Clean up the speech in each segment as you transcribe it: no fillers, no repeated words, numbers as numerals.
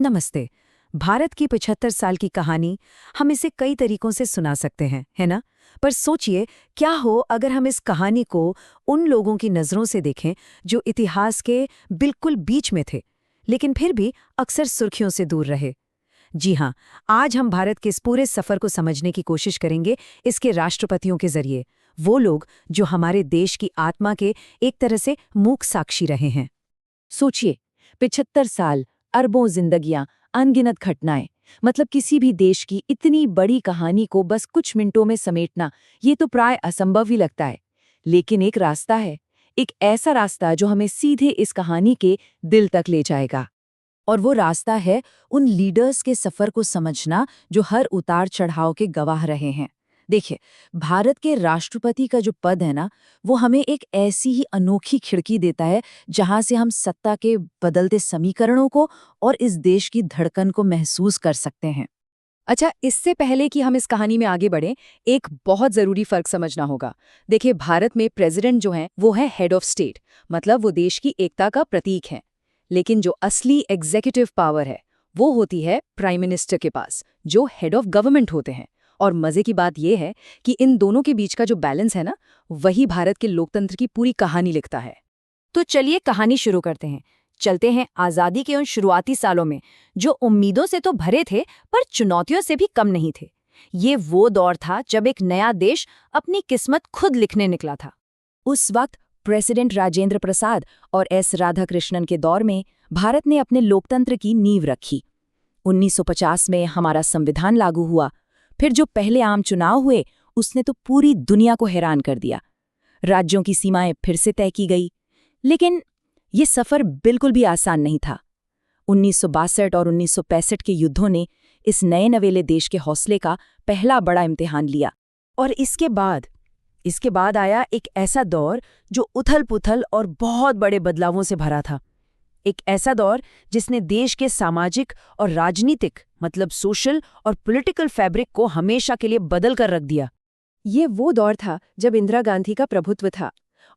नमस्ते। भारत की 75 साल की कहानी हम इसे कई तरीकों से सुना सकते हैं, है ना? पर सोचिए, क्या हो अगर हम इस कहानी को उन लोगों की नज़रों से देखें जो इतिहास के बिल्कुल बीच में थे, लेकिन फिर भी अक्सर सुर्खियों से दूर रहे। जी हाँ, आज हम भारत के इस पूरे सफ़र को समझने की कोशिश करेंगे इसके राष्ट्रपतियों के जरिए, वो लोग जो हमारे देश की आत्मा के एक तरह से मूक साक्षी रहे हैं। सोचिए, 75 साल, अरबों जिंदगियां, अनगिनत घटनाएं। मतलब किसी भी देश की इतनी बड़ी कहानी को बस कुछ मिनटों में समेटना, ये तो प्राय असंभव ही लगता है। लेकिन एक रास्ता है, एक ऐसा रास्ता जो हमें सीधे इस कहानी के दिल तक ले जाएगा। और वो रास्ता है उन लीडर्स के सफर को समझना जो हर उतार चढ़ाव के गवाह रहे हैं। देखिए, भारत के राष्ट्रपति का जो पद है ना, वो हमें एक ऐसी ही अनोखी खिड़की देता है जहां से हम सत्ता के बदलते समीकरणों को और इस देश की धड़कन को महसूस कर सकते हैं। अच्छा, इससे पहले कि हम इस कहानी में आगे बढ़ें, एक बहुत जरूरी फर्क समझना होगा। देखिए, भारत में प्रेसिडेंट जो है वो है हेड ऑफ स्टेट, मतलब वो देश की एकता का प्रतीक है। लेकिन जो असली एग्जीक्यूटिव पावर है वो होती है प्राइम मिनिस्टर के पास, जो हेड ऑफ गवर्नमेंट होते हैं। और मजे की बात यह है कि इन दोनों के बीच का जो बैलेंस है ना, वही भारत के लोकतंत्र की पूरी कहानी लिखता है। तो चलिए कहानी शुरू करते हैं। चलते हैं आजादी के उन शुरुआती सालों में, जो उम्मीदों से तो भरे थे पर चुनौतियों से भी कम नहीं थे। ये वो दौर था जब एक नया देश अपनी किस्मत खुद लिखने निकला था। उस वक्त प्रेसिडेंट राजेंद्र प्रसाद और एस राधाकृष्णन के दौर में भारत ने अपने लोकतंत्र की नींव रखी। 1950 में हमारा संविधान लागू हुआ। फिर जो पहले आम चुनाव हुए, उसने तो पूरी दुनिया को हैरान कर दिया। राज्यों की सीमाएं फिर से तय की गई। लेकिन ये सफर बिल्कुल भी आसान नहीं था। 1962 और 1965 के युद्धों ने इस नए नवेले देश के हौसले का पहला बड़ा इम्तिहान लिया। और इसके बाद आया एक ऐसा दौर जो उथल-पुथल और बहुत बड़े बदलावों से भरा था। एक ऐसा दौर जिसने देश के सामाजिक और राजनीतिक, मतलब सोशल और पॉलिटिकल फैब्रिक को हमेशा के लिए बदल कर रख दिया। ये वो दौर था जब इंदिरा गांधी का प्रभुत्व था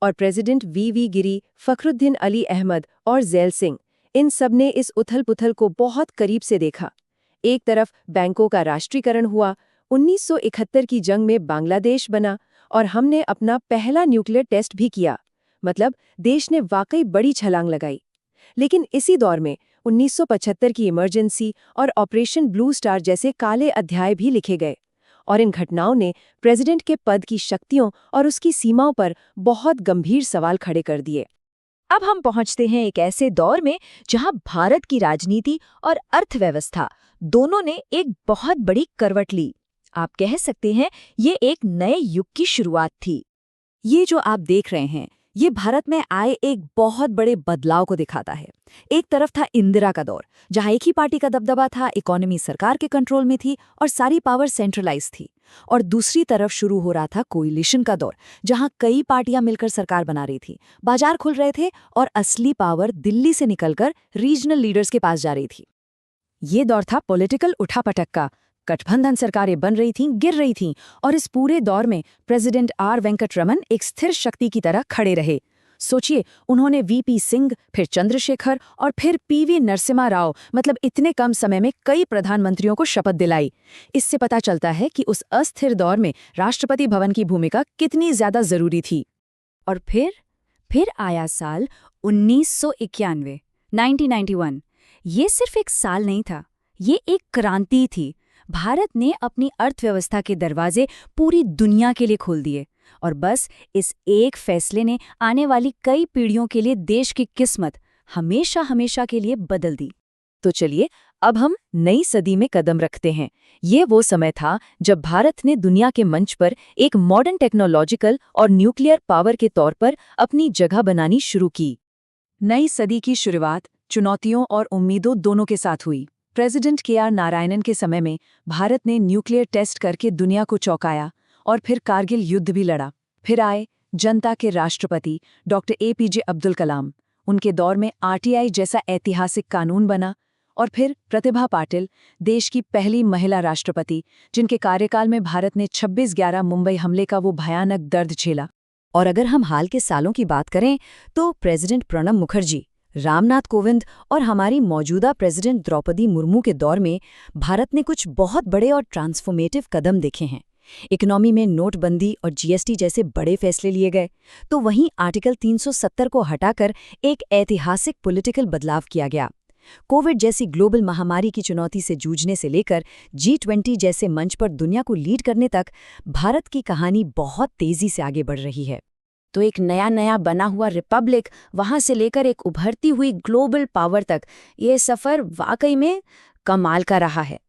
और प्रेसिडेंट वी गिरी, फखरुद्दीन अली अहमद और ज़ैल सिंह, इन सब ने इस उथल-पुथल को बहुत करीब से देखा। एक तरफ बैंकों का राष्ट्रीयकरण हुआ, 1971 की जंग में बांग्लादेश बना और हमने अपना पहला न्यूक्लियर टेस्ट भी किया। मतलब देश ने वाकई बड़ी छलांग लगाई। लेकिन इसी दौर में 1975 की इमरजेंसी और ऑपरेशन ब्लू स्टार जैसे काले अध्याय भी लिखे गए। और इन घटनाओं ने प्रेसिडेंट के पद की शक्तियों और उसकी सीमाओं पर बहुत गंभीर सवाल खड़े कर दिए। अब हम पहुंचते हैं एक ऐसे दौर में जहां भारत की राजनीति और अर्थव्यवस्था दोनों ने एक बहुत बड़ी करवट ली। आप कह सकते हैं ये एक नए युग की शुरुआत थी। ये जो आप देख रहे हैं, ये भारत में आए एक बहुत बड़े बदलाव को दिखाता है। एक तरफ था इंदिरा का दौर, जहां एक ही पार्टी का दबदबा था, इकोनॉमी सरकार के कंट्रोल में थी और सारी पावर सेंट्रलाइज थी। और दूसरी तरफ शुरू हो रहा था कोएलिशन का दौर, जहां कई पार्टियां मिलकर सरकार बना रही थी, बाजार खुल रहे थे और असली पावर दिल्ली से निकलकर रीजनल लीडर्स के पास जा रही थी। ये दौर था पॉलिटिकल उठापटक का। गठबंधन सरकारें बन रही थीं, गिर रही थीं, और इस पूरे दौर में प्रेसिडेंट आर वेंकटरमन एक स्थिर शक्ति की तरह खड़े रहे। सोचिए, उन्होंने वीपी सिंह, फिर चंद्रशेखर और फिर पीवी नरसिम्हा राव, मतलब इतने कम समय में कई प्रधानमंत्रियों को शपथ दिलाई। इससे पता चलता है कि उस अस्थिर दौर में राष्ट्रपति भवन की भूमिका कितनी ज्यादा जरूरी थी। और फिर आया साल 1991, 1991। ये सिर्फ एक साल नहीं था, ये एक क्रांति थी। भारत ने अपनी अर्थव्यवस्था के दरवाजे पूरी दुनिया के लिए खोल दिए और बस इस एक फैसले ने आने वाली कई पीढ़ियों के लिए देश की किस्मत हमेशा हमेशा के लिए बदल दी। तो चलिए, अब हम नई सदी में कदम रखते हैं। ये वो समय था जब भारत ने दुनिया के मंच पर एक मॉडर्न टेक्नोलॉजिकल और न्यूक्लियर पावर के तौर पर अपनी जगह बनानी शुरू की। नई सदी की शुरुआत चुनौतियों और उम्मीदों दोनों के साथ हुई। President KR. नारायणन के समय में भारत ने न्यूक्लियर टेस्ट करके दुनिया को चौंकाया और फिर कारगिल युद्ध भी लड़ा। फिर आए जनता के राष्ट्रपति डॉक्टर APJ अब्दुल कलाम। उनके दौर में RTI जैसा ऐतिहासिक कानून बना। और फिर प्रतिभा पाटिल, देश की पहली महिला राष्ट्रपति, जिनके कार्यकाल में भारत ने 26/11 मुंबई हमले का वो भयानक दर्द झेला। और अगर हम हाल के सालों की बात करें तो प्रेसिडेंट प्रणब मुखर्जी, रामनाथ कोविंद और हमारी मौजूदा प्रेसिडेंट द्रौपदी मुर्मू के दौर में भारत ने कुछ बहुत बड़े और ट्रांसफॉर्मेटिव कदम देखे हैं। इकोनॉमी में नोटबंदी और जीएसटी जैसे बड़े फैसले लिए गए, तो वहीं आर्टिकल 370 को हटाकर एक ऐतिहासिक पॉलिटिकल बदलाव किया गया। कोविड जैसी ग्लोबल महामारी की चुनौती से जूझने से लेकर G20 जैसे मंच पर दुनिया को लीड करने तक भारत की कहानी बहुत तेजी से आगे बढ़ रही है। तो एक नया नया बना हुआ रिपब्लिक, वहां से लेकर एक उभरती हुई ग्लोबल पावर तक, ये सफर वाकई में कमाल का रहा है।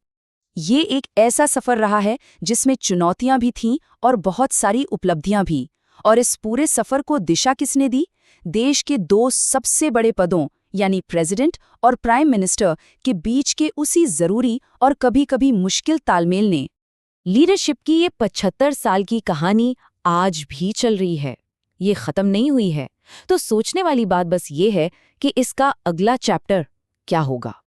ये एक ऐसा सफर रहा है जिसमें चुनौतियां भी थीं और बहुत सारी उपलब्धियां भी। और इस पूरे सफर को दिशा किसने दी? देश के दो सबसे बड़े पदों यानी प्रेसिडेंट और प्राइम मिनिस्टर के बीच के उसी जरूरी और कभी-कभी मुश्किल तालमेल ने। लीडरशिप की ये 75 साल की कहानी आज भी चल रही है, ये खत्म नहीं हुई है। तो सोचने वाली बात बस ये है कि इसका अगला चैप्टर क्या होगा।